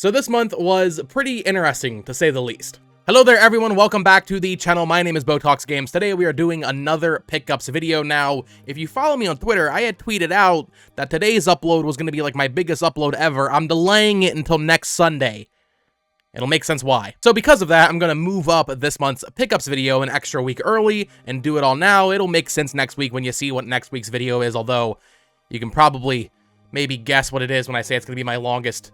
So this month was pretty interesting, to say the least. Hello there everyone, welcome back to the channel. My name is Botox Games. Today we are doing another pickups video. Now, if you follow me on Twitter, I had tweeted out that today's upload was going to be like my biggest upload ever. I'm delaying it until next Sunday. It'll make sense why. So because of that, I'm going to move up this month's pickups video an extra week early and do it all now. It'll make sense next week when you see what next week's video is, although you can probably maybe guess what it is when I say it's going to be my longest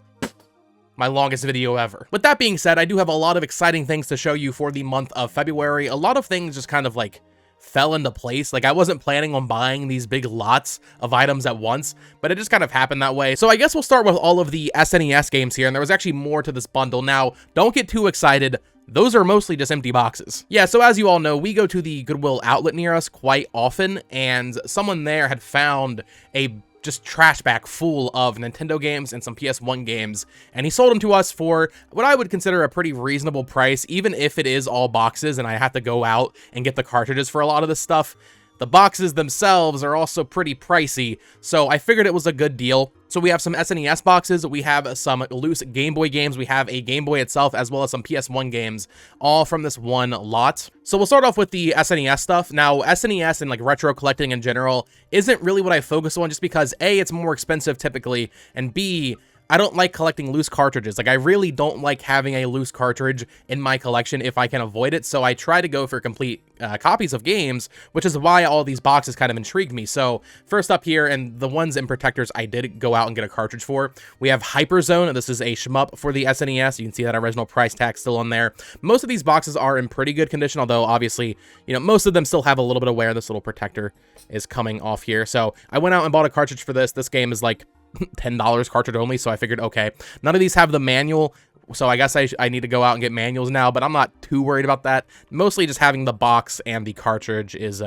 video ever. With that being said, I do have a lot of exciting things to show you for the month of February. A lot of things just kind of like fell into place. Like I wasn't planning on buying these big lots of items at once, but it just kind of happened that way. So I guess we'll start with all of the SNES games here, and there was actually more to this bundle. Now, don't get too excited. Those are mostly just empty boxes. Yeah, so as you all know, we go to the Goodwill outlet near us quite often, and someone there had found a just trash bag full of Nintendo games and some PS1 games, and he sold them to us for what I would consider a pretty reasonable price, even if it is all boxes and I have to go out and get the cartridges for a lot of this stuff. The boxes themselves are also pretty pricey, so I figured it was a good deal. So we have some SNES boxes, we have some loose Game Boy games, we have a Game Boy itself, as well as some PS1 games, all from this one lot. So we'll start off with the SNES stuff. Now, SNES and like retro collecting in general isn't really what I focus on, just because A, it's more expensive typically, and B, I don't like collecting loose cartridges. Like, I really don't like having a loose cartridge in my collection if I can avoid it, so I try to go for complete copies of games, which is why all these boxes kind of intrigued me. So, first up here, and the ones in Protectors I did go out and get a cartridge for, we have Hyperzone. This is a shmup for the SNES. You can see that original price tag still on there. Most of these boxes are in pretty good condition, although, obviously, you know, most of them still have a little bit of wear. This little protector is coming off here. So, I went out and bought a cartridge for this. This game is like $10 cartridge only, so I figured, okay, none of these have the manual, so I guess I need to go out and get manuals now, but I'm not too worried about that. Mostly just having the box and the cartridge is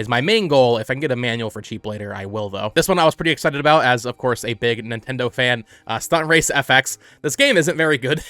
my main goal. If I can get a manual for cheap later, I will, though. This one I was pretty excited about, as, of course, a big Nintendo fan. Stunt Race FX. This game isn't very good.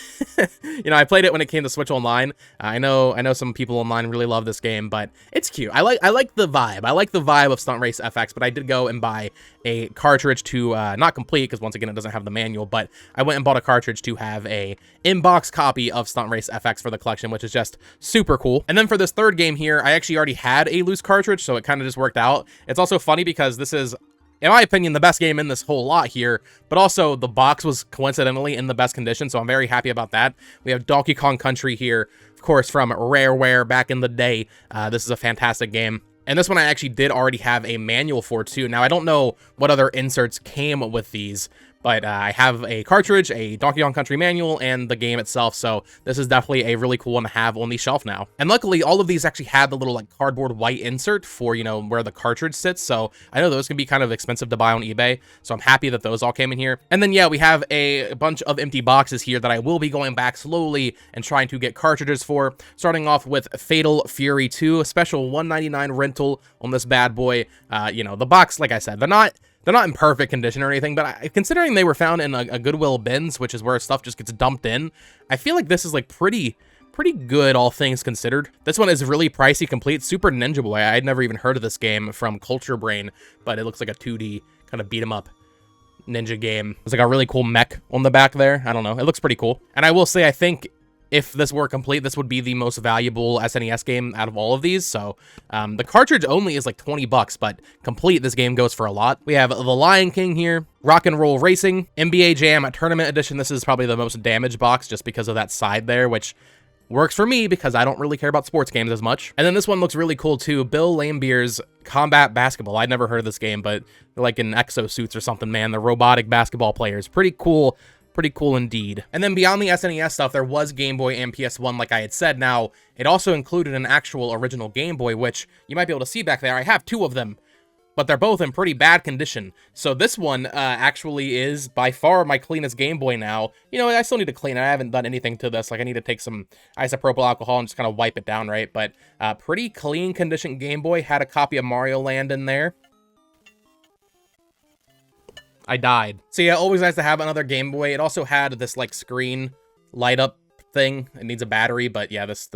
You know, I played it when it came to Switch Online. I know some people online really love this game, but it's cute. I like the vibe. I like the vibe of Stunt Race FX, but I did go and buy a cartridge to, not complete, because once again, it doesn't have the manual, but I went and bought a cartridge to have a in-box copy of Stunt Race FX for the collection, which is just super cool. And then for this third game here, I actually already had a loose cartridge, so it kind of just worked out. It's also funny because this is, in my opinion, the best game in this whole lot here, but also the box was coincidentally in the best condition, so I'm very happy about that. We have Donkey Kong Country here, of course, from Rareware back in the day. This is a fantastic game. And this one I actually did already have a manual for, too. Now, I don't know what other inserts came with these, but I have a cartridge, a Donkey Kong Country manual, and the game itself, so this is definitely a really cool one to have on the shelf now. And luckily, all of these actually had the little like cardboard white insert for, you know, where the cartridge sits, so I know those can be kind of expensive to buy on eBay, so I'm happy that those all came in here. And then, yeah, we have a bunch of empty boxes here that I will be going back slowly and trying to get cartridges for, starting off with Fatal Fury 2, a special $1.99 rental on this bad boy. You know, the box, like I said, they're not in perfect condition or anything, but considering they were found in a Goodwill bins, which is where stuff just gets dumped in, I feel like this is like pretty good, all things considered. This one is really pricey complete, Super Ninja Boy. I had never even heard of this game from Culture Brain, but it looks like a 2D kind of beat 'em up ninja game. There's like a really cool mech on the back there. I don't know. It looks pretty cool. And I will say, I think if this were complete, this would be the most valuable SNES game out of all of these. So the cartridge only is like 20 bucks, but complete, this game goes for a lot. We have The Lion King here, Rock and Roll Racing, NBA Jam Tournament Edition. This is probably the most damaged box just because of that side there, which works for me because I don't really care about sports games as much. And then this one looks really cool too. Bill Lambiers Combat Basketball. I'd never heard of this game, but they're like in exosuits or something, man. They're robotic basketball players. Pretty cool. Pretty cool indeed. And then beyond the SNES stuff, there was Game Boy and PS1, like I had said. Now, it also included an actual original Game Boy, which you might be able to see back there. I have two of them, but they're both in pretty bad condition. So this one actually is by far my cleanest Game Boy now. You know, I still need to clean it. I haven't done anything to this. Like, I need to take some isopropyl alcohol and just kind of wipe it down, right? But pretty clean condition Game Boy. Had a copy of Mario Land in there. I died. So yeah, always nice to have another Game Boy. It also had this like screen light up thing. It needs a battery, but yeah, this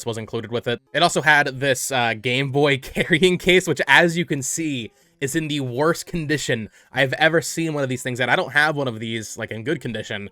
was included with it. It also had this Game Boy carrying case, which, as you can see, is in the worst condition I've ever seen one of these things at. I don't have one of these like in good condition.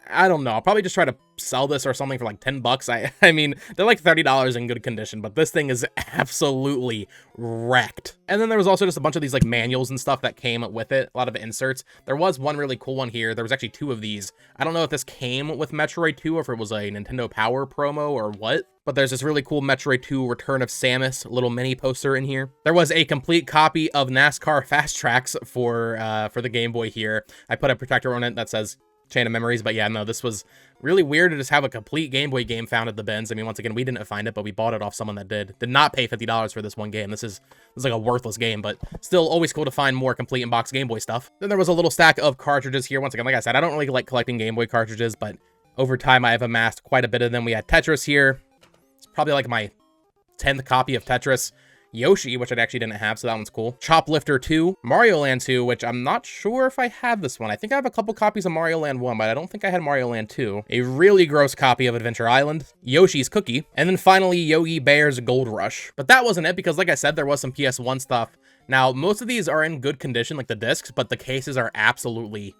I don't know. I'll probably just try to sell this or something for like 10 bucks. I mean, they're like $30 in good condition, but this thing is absolutely wrecked. And then there was also just a bunch of these like manuals and stuff that came with it, a lot of inserts. There was one really cool one here. There was actually 2 of these. I don't know if this came with Metroid 2 or if it was a Nintendo Power promo or what, but there's this really cool Metroid 2 Return of Samus little mini poster in here. There was a complete copy of NASCAR Fast Tracks for the Game Boy here. I put a protector on it that says Chain of Memories, but yeah, no, this was really weird to just have a complete Game Boy game found at the bins. I mean, once again, we didn't find it, but we bought it off someone that did not pay $50 for this one game. This is like a worthless game, but still always cool to find more complete in-box Game Boy stuff. Then there was a little stack of cartridges here. Once again, like I said, I don't really like collecting Game Boy cartridges, but over time I have amassed quite a bit of them. We had Tetris here. It's probably like my 10th copy of Tetris. Yoshi, which I actually didn't have, so that one's cool. Choplifter 2, Mario Land 2, which I'm not sure if I have this one. I think I have a couple copies of Mario Land 1, but I don't think I had Mario Land 2. A really gross copy of Adventure Island, Yoshi's Cookie, and then finally Yogi Bear's Gold Rush. But that wasn't it, because like I said, there was some PS1 stuff. Now, most of these are in good condition, like the discs, but the cases are absolutely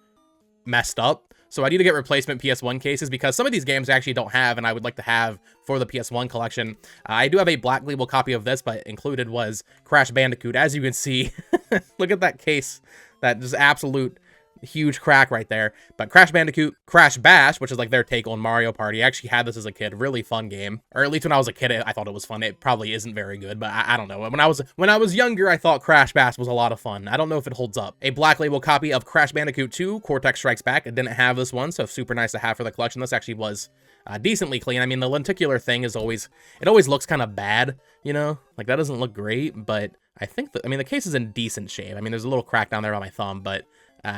messed up. So I need to get replacement PS1 cases because some of these games I actually don't have and I would like to have for the PS1 collection. I do have a Black Label copy of this, but included was Crash Bandicoot. As you can see, look at that case. That just absolute huge crack right there. But Crash Bandicoot, Crash Bash, which is like their take on Mario Party. I actually had this as a kid. Really fun game. Or at least when I was a kid, I thought it was fun. It probably isn't very good, but I don't know. When I was younger, I thought Crash Bash was a lot of fun. I don't know if it holds up. A Black Label copy of Crash Bandicoot 2, Cortex Strikes Back. I didn't have this one, so super nice to have for the collection. This actually was decently clean. I mean, the lenticular thing is always looks kind of bad, you know? Like, that doesn't look great, but I think I mean, the case is in decent shape. I mean, there's a little crack down there on my thumb, but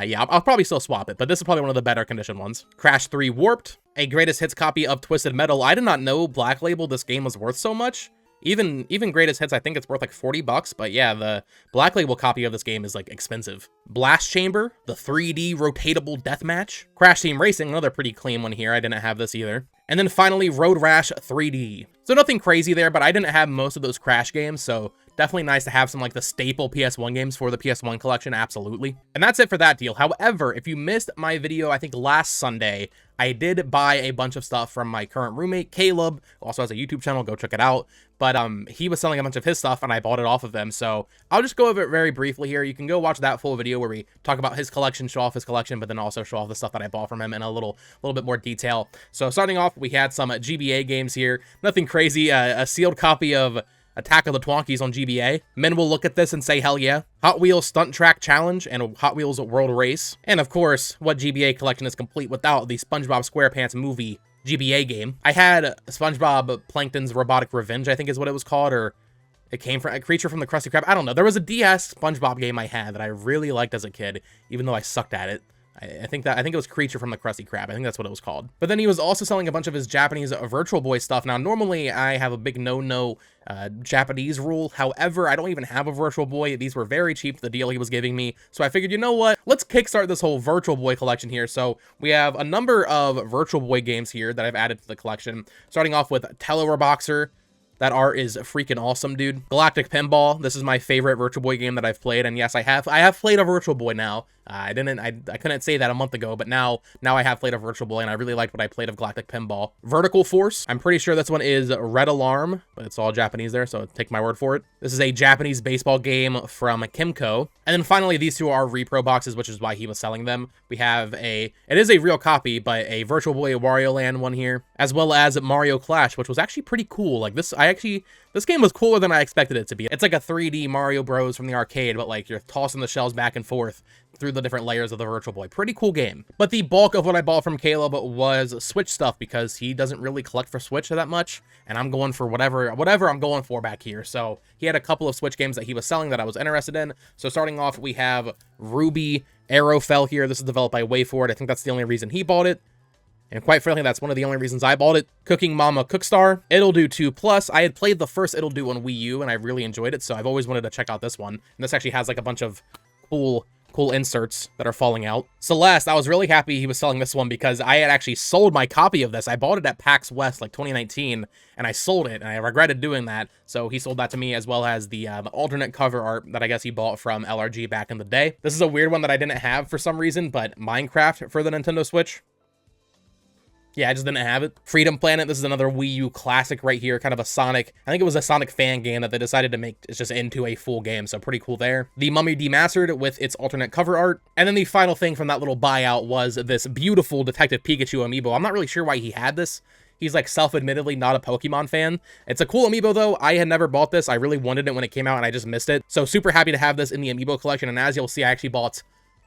yeah, I'll probably still swap it, but this is probably one of the better condition ones. Crash 3 Warped, a Greatest Hits copy of Twisted Metal. I did not know Black Label this game was worth so much. Even Greatest Hits, I think it's worth like 40 bucks, but yeah, the Black Label copy of this game is like expensive. Blast Chamber, the 3D rotatable deathmatch. Crash Team Racing, another pretty clean one here. I didn't have this either. And then finally, Road Rash 3D. So nothing crazy there, but I didn't have most of those Crash games, so definitely nice to have some like the staple PS1 games for the PS1 collection, absolutely. And that's it for that deal. However, if you missed my video, I think last Sunday, I did buy a bunch of stuff from my current roommate, Caleb, who also has a YouTube channel, go check it out. But he was selling a bunch of his stuff and I bought it off of them. So I'll just go over it very briefly here. You can go watch that full video where we talk about his collection, show off his collection, but then also show off the stuff that I bought from him in a little bit more detail. So starting off, we had some GBA games here. Nothing crazy, a sealed copy of Attack of the Twonkies on GBA. Men will look at this and say, hell yeah. Hot Wheels Stunt Track Challenge and Hot Wheels World Race. And of course, what GBA collection is complete without the SpongeBob SquarePants movie GBA game. I had SpongeBob Plankton's Robotic Revenge, I think is what it was called, or it came from a Creature from the Krusty Krab. I don't know. There was a DS SpongeBob game I had that I really liked as a kid, even though I sucked at it. I think it was Creature from the Krusty Krab. I think that's what it was called. But then he was also selling a bunch of his Japanese Virtual Boy stuff. Now, normally I have a big no Japanese rule. However, I don't even have a Virtual Boy. These were very cheap, the deal he was giving me. So I figured, you know what? Let's kickstart this whole Virtual Boy collection here. So we have a number of Virtual Boy games here that I've added to the collection. Starting off with Teleroboxer. That art is freaking awesome, dude. Galactic Pinball. This is my favorite Virtual Boy game that I've played, and yes, I have played a Virtual Boy now. I couldn't say that a month ago, but now I have played a Virtual Boy, and I really liked what I played of Galactic Pinball. Vertical Force. I'm pretty sure this one is Red Alarm, but it's all Japanese there, so take my word for it. This is a Japanese baseball game from Kimco. And then finally, these two are repro boxes, which is why he was selling them. We have it is a real copy, but a Virtual Boy Wario Land one here, as well as Mario Clash, which was actually pretty cool. Like this game was cooler than I expected it to be. It's like a 3D Mario Bros from the arcade, but like you're tossing the shells back and forth through the different layers of the Virtual Boy. Pretty cool game. But the bulk of what I bought from Caleb was Switch stuff because he doesn't really collect for Switch that much, and I'm going for whatever I'm going for back here. So he had a couple of Switch games that he was selling that I was interested in. So starting off, we have Ruby Arrowfell here. This is developed by WayForward. I think that's the only reason he bought it. And quite frankly, that's one of the only reasons I bought it. Cooking Mama Cookstar, It'll Do 2 Plus. I had played the first It'll Do on Wii U, and I really enjoyed it, so I've always wanted to check out this one. And this actually has like a bunch of cool inserts that are falling out. Celeste, I was really happy he was selling this one because I had actually sold my copy of this. I bought it at PAX West like 2019, and I sold it, and I regretted doing that. So he sold that to me, as well as the alternate cover art that I guess he bought from LRG back in the day. This is a weird one that I didn't have for some reason, but Minecraft for the Nintendo Switch. Yeah, I just didn't have it. Freedom Planet, this is another Wii U classic right here, kind of a Sonic, I think it was a Sonic fan game that they decided to make it's just into a full game, so pretty cool there. The Mummy Demastered with its alternate cover art, and then the final thing from that little buyout was this beautiful Detective Pikachu amiibo. I'm not really sure why he had this. He's like self-admittedly not a Pokemon fan. It's a cool amiibo though. I had never bought this. I really wanted it when it came out and I just missed it. So super happy to have this in the amiibo collection, and as you'll see, I actually bought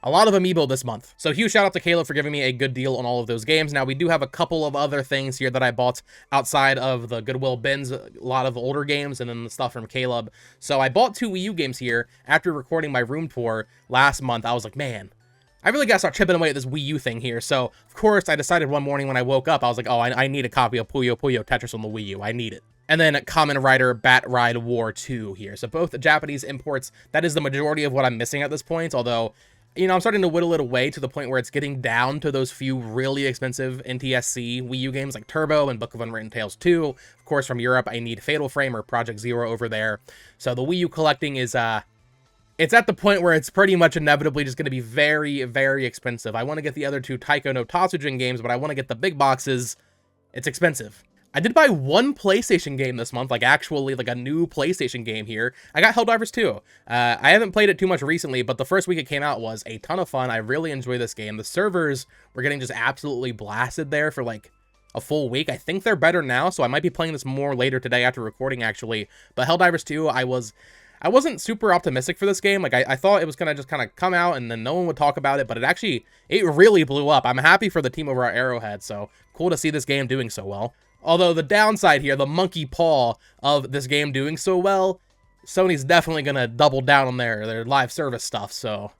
a lot of Amiibo this month. So huge shout out to Caleb for giving me a good deal on all of those games. Now we do have a couple of other things here that I bought outside of the Goodwill bins, a lot of older games and then the stuff from Caleb. So I bought 2 Wii U games here after recording my room tour last month. I was like, man, I really gotta start chipping away at this Wii U thing here. So of course I decided one morning when I woke up, I was like, oh, I need a copy of Puyo Puyo Tetris on the Wii U. I need it. And then Kamen Rider Bat Ride War 2 here. So both Japanese imports. That is the majority of what I'm missing at this point, although, you know, I'm starting to whittle it away to the point where it's getting down to those few really expensive NTSC Wii U games like Turbo and Book of Unwritten Tales 2. Of course, from Europe, I need Fatal Frame or Project Zero over there. So the Wii U collecting is, it's at the point where it's pretty much inevitably just going to be very, very expensive. I want to get the other 2 Taiko no Tatsujin games, but I want to get the big boxes. It's expensive. I did buy 1 PlayStation game this month, like actually like a new PlayStation game here. I got Helldivers 2. I haven't played it too much recently, but the first week it came out was a ton of fun. I really enjoy this game. The servers were getting just absolutely blasted there for like a full week. I think they're better now, so I might be playing this more later today after recording actually. But Helldivers 2, I wasn't super optimistic for this game. Like, I thought it was going to just kind of come out and then no one would talk about it, but it really blew up. I'm happy for the team over at Arrowhead, so cool to see this game doing so well. Although the downside here, the monkey paw of this game doing so well, Sony's definitely going to double down on their live service stuff, so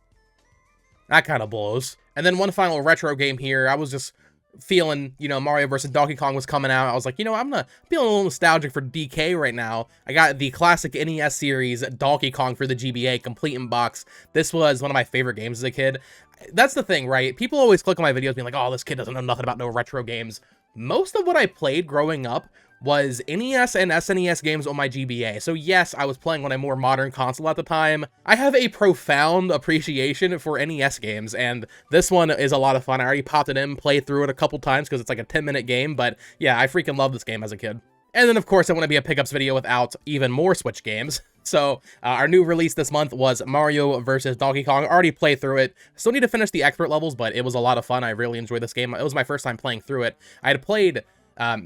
that kind of blows. And then one final retro game here. I was just feeling, you know, Mario vs. Donkey Kong was coming out. I was like, you know, I'm feeling a little nostalgic for DK right now. I got the classic NES series Donkey Kong for the GBA complete in box. This was one of my favorite games as a kid. That's the thing, right? People always click on my videos being like, oh, this kid doesn't know nothing about no retro games. Most of what I played growing up was NES and SNES games on my GBA. So yes, I was playing on a more modern console at the time. I have a profound appreciation for NES games, and this one is a lot of fun. I already popped it in, played through it a couple times because it's like a 10-minute game, but yeah, I freaking love this game as a kid. And then of course, it wouldn't be a pickups video without even more Switch games. So our new release this month was Mario vs. Donkey Kong. I already played through it. Still need to finish the expert levels, but it was a lot of fun. I really enjoyed this game. It was my first time playing through it. I had played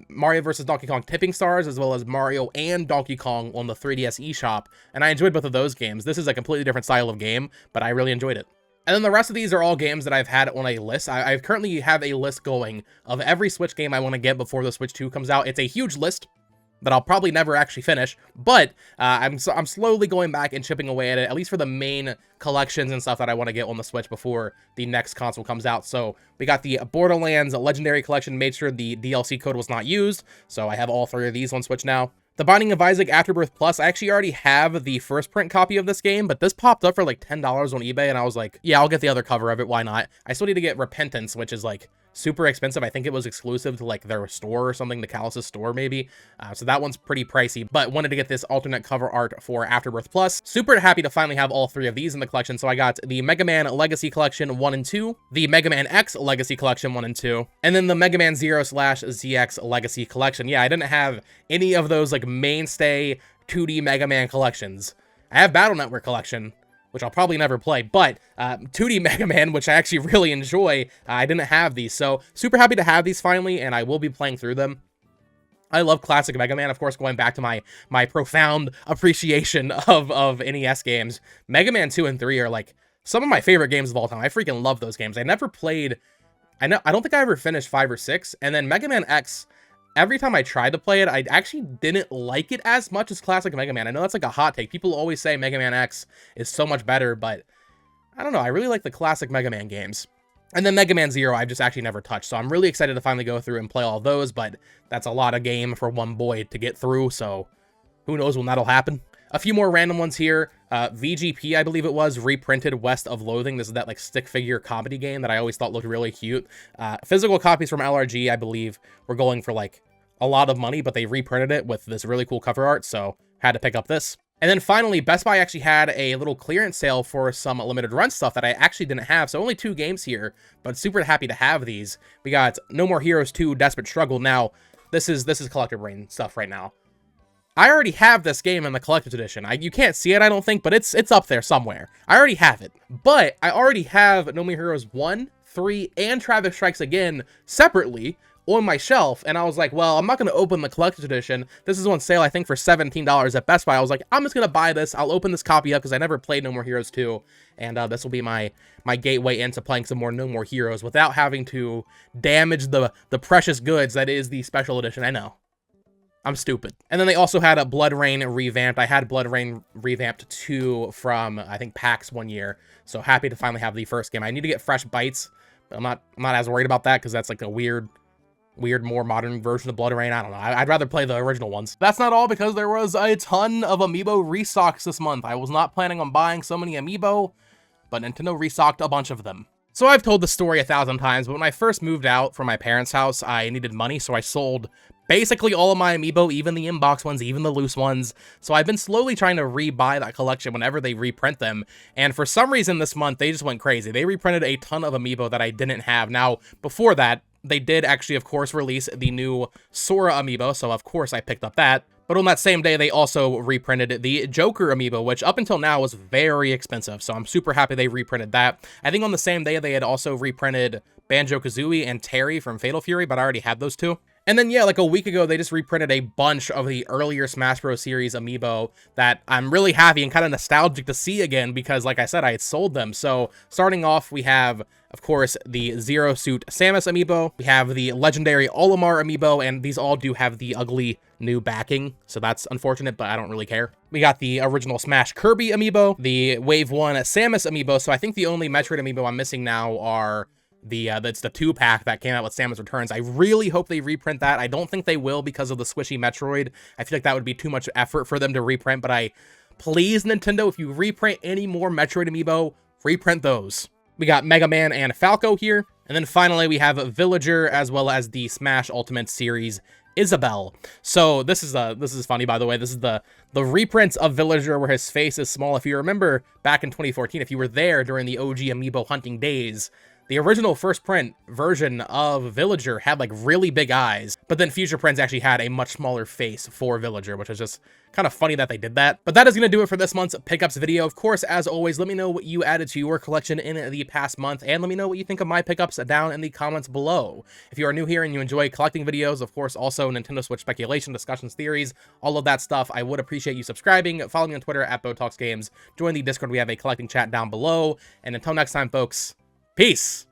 Mario vs. Donkey Kong Tipping Stars, as well as Mario and Donkey Kong on the 3DS eShop, and I enjoyed both of those games. This is a completely different style of game, but I really enjoyed it. And then the rest of these are all games that I've had on a list. I currently have a list going of every Switch game I want to get before the Switch 2 comes out. It's a huge list that I'll probably never actually finish, but I'm slowly going back and chipping away at it, at least for the main collections and stuff that I want to get on the Switch before the next console comes out. So we got the Borderlands Legendary Collection, made sure the DLC code was not used, so I have all 3 of these on Switch now. The Binding of Isaac Afterbirth Plus, I actually already have the first print copy of this game, but this popped up for like $10 on eBay, and I was like, yeah, I'll get the other cover of it, why not? I still need to get Repentance, which is like super expensive. I think it was exclusive to like their store or something, the Callis store maybe. So that one's pretty pricey, but wanted to get this alternate cover art for Afterbirth Plus. Super happy to finally have all 3 of these in the collection. So I got the Mega Man Legacy Collection 1 and 2, the Mega Man X Legacy Collection 1 and 2, and then the Mega Man 0/ZX Legacy Collection. Yeah, I didn't have any of those like mainstay 2D Mega Man collections. I have Battle Network Collection, which I'll probably never play, but 2D Mega Man, which I actually really enjoy, I didn't have these, so super happy to have these finally, and I will be playing through them. I love classic Mega Man, of course, going back to my profound appreciation of NES games. Mega Man 2 and 3 are like some of my favorite games of all time. I freaking love those games. I never played, I don't think I ever finished 5 or 6, and then Mega Man X, every time I tried to play it, I actually didn't like it as much as classic Mega Man. I know that's like a hot take. People always say Mega Man X is so much better, but I don't know. I really like the classic Mega Man games. And then Mega Man Zero, I've just actually never touched. So I'm really excited to finally go through and play all of those, but that's a lot of game for one boy to get through, so who knows when that'll happen. A few more random ones here. VGP, I believe it was, reprinted West of Loathing. This is that like stick figure comedy game that I always thought looked really cute. Physical copies from LRG, I believe, were going for like a lot of money, but they reprinted it with this really cool cover art, so had to pick up this. And then finally, Best Buy actually had a little clearance sale for some limited run stuff that I actually didn't have. So only 2 games here, but super happy to have these. We got No More Heroes 2 Desperate Struggle. Now, this is collector brain stuff right now. I already have this game in the collector's edition. You can't see it, I don't think, but it's up there somewhere. I already have it. But I already have No More Heroes 1, 3, and Traffic Strikes Again separately on my shelf, and I was like, well, I'm not going to open the collector's edition. This is on sale, I think, for $17 at Best Buy. I was like, I'm just going to buy this. I'll open this copy up because I never played No More Heroes 2, and this will be my gateway into playing some more No More Heroes without having to damage the precious goods that is the special edition. I know. I'm stupid. And then they also had a Blood Rain revamped. I had Blood Rain revamped 2 from, I think, PAX one year, so happy to finally have the first game. I need to get Fresh Bites, but I'm not as worried about that because that's like a weird, more modern version of Blood Rain. I don't know. I'd rather play the original ones. That's not all, because there was a ton of Amiibo restocks this month. I was not planning on buying so many Amiibo, but Nintendo restocked a bunch of them. So I've told the story 1,000 times, but when I first moved out from my parents' house, I needed money, so I sold basically all of my Amiibo, even the in-box ones, even the loose ones. So I've been slowly trying to rebuy that collection whenever they reprint them, and for some reason this month, they just went crazy. They reprinted a ton of Amiibo that I didn't have. Now, before that, they did actually, of course, release the new Sora Amiibo, so of course I picked up that. But on that same day, they also reprinted the Joker Amiibo, which up until now was very expensive, so I'm super happy they reprinted that. I think on the same day, they had also reprinted Banjo-Kazooie and Terry from Fatal Fury, but I already had those two. And then, yeah, like a week ago, they just reprinted a bunch of the earlier Smash Bros. Series Amiibo that I'm really happy and kind of nostalgic to see again because, like I said, I had sold them. So, starting off, we have, of course, the Zero Suit Samus Amiibo. We have the legendary Olimar Amiibo, and these all do have the ugly new backing, so that's unfortunate, but I don't really care. We got the original Smash Kirby Amiibo, the Wave 1 Samus Amiibo, so I think the only Metroid Amiibo I'm missing now are that's the 2-pack that came out with Samus Returns. I really hope they reprint that. I don't think they will because of the squishy Metroid. I feel like that would be too much effort for them to reprint, but please, Nintendo, if you reprint any more Metroid Amiibo, reprint those. We got Mega Man and Falco here. And then finally, we have Villager, as well as the Smash Ultimate Series Isabelle. So this is funny, by the way. This is the reprints of Villager where his face is small. If you remember back in 2014, if you were there during the OG Amiibo hunting days, the original first print version of Villager had like really big eyes, but then future prints actually had a much smaller face for Villager, which is just kind of funny that they did that. But that is going to do it for this month's pickups video. Of course, as always, let me know what you added to your collection in the past month, and let me know what you think of my pickups down in the comments below. If you are new here and you enjoy collecting videos, of course, also Nintendo Switch speculation, discussions, theories, all of that stuff, I would appreciate you subscribing. Follow me on Twitter at BotoxGames. Join the Discord. We have a collecting chat down below. And until next time, folks, peace!